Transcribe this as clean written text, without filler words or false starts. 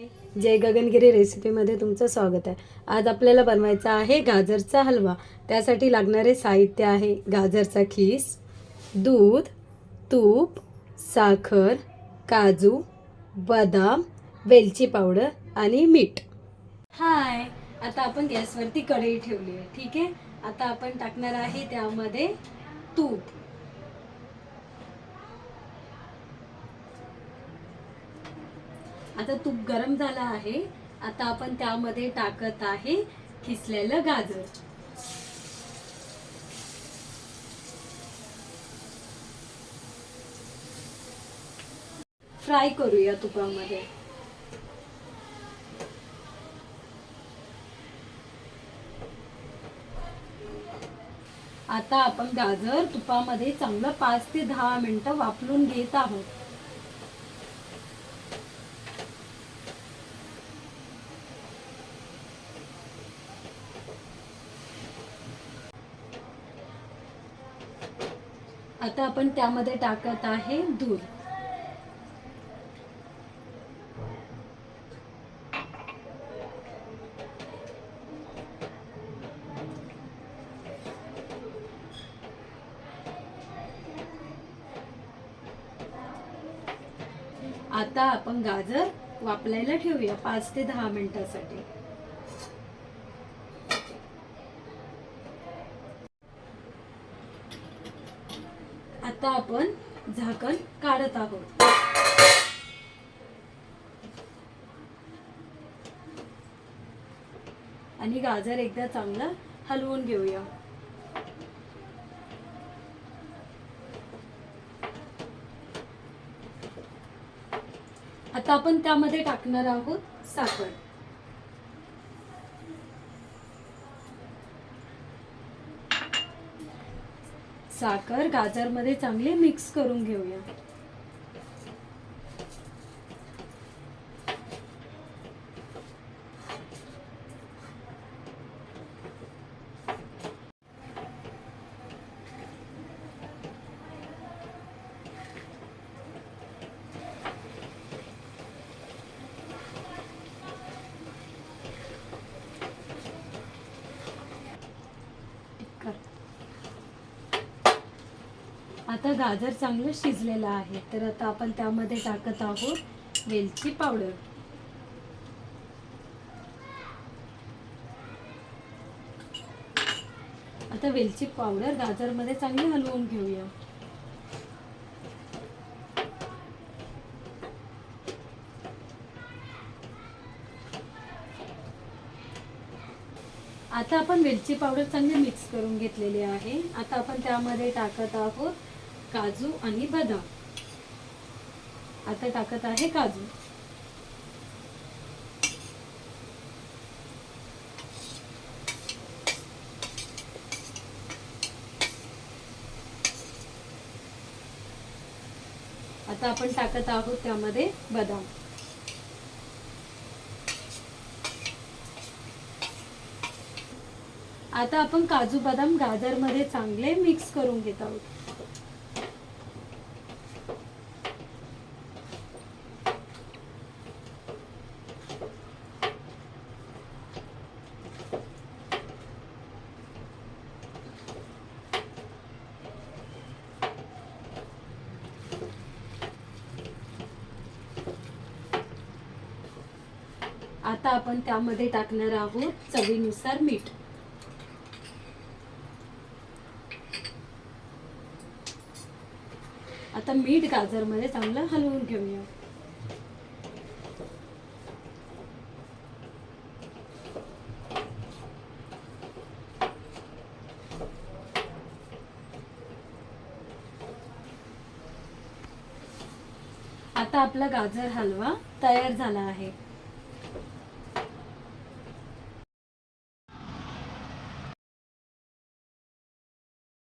जय गगनगिरी रेसिपीमध्ये तुमचं स्वागत आहे। आज आपल्याला बनवायचा आहे गाजरचा हलवा। त्यासाठी लागणारे साहित्य आहे गाजरचा खीस, दूध, तूप, साखर, काजू, बदाम, वेलची पावडर आणि मीठ। हाय, आता आपण गॅसवरती कढई ठेवली आहे, ठीक आहे। आता आपण टाकणार आहे त्यामध्ये तूप। आता तूप गरम झालं आहे। आता आपण त्यामध्ये टाकत आहे किसलेलं गाजर। फ्राय करूया तुपामध्ये। आता आपण गाजर तुपामध्ये चांगलं 5 ते 10 मिनिटं वाफलून घेत आहोत। आता आपण त्यामध्ये टाकत आहे दूध। आता आपण गाजर वाफलायला ठेवूया 5 ते 10 मिनिटांसाठी। आता आपण झाकण काढत आहोत आणि गाजर एकदा चांगलं हलवून घेऊया। आता आपण त्यामध्ये टाकणार आहोत साखर। साखर गाजरमध्ये चांगले मिक्स करून घेऊया। आता गाजर चांगलं शिजलेलं आहे, तर आता आपण त्यामध्ये टाकत आहोत वेलची पावडर। आता वेलची पावडर गाजरमध्ये चांगली हलवून घेऊया। आता आपण वेलची पावडर चांगली मिक्स करून घेतलेली आहे। आता आपण त्यामध्ये टाकत आहोत काजू आणि बदाम। आता टाकत आहे काजू। आता आपण टाकत आहोत त्यामध्ये बदाम। आता आपण काजू बदाम गाजर मध्ये चांगले मिक्स करून घेत आहोत। आता आपण त्यामध्ये टाकणार आहोत चवीनुसार मीठ। आता मीठ गाजर मध्ये चांगलं हलवून घेऊया। आता आपला गाजर हलवा तयार झाला आहे।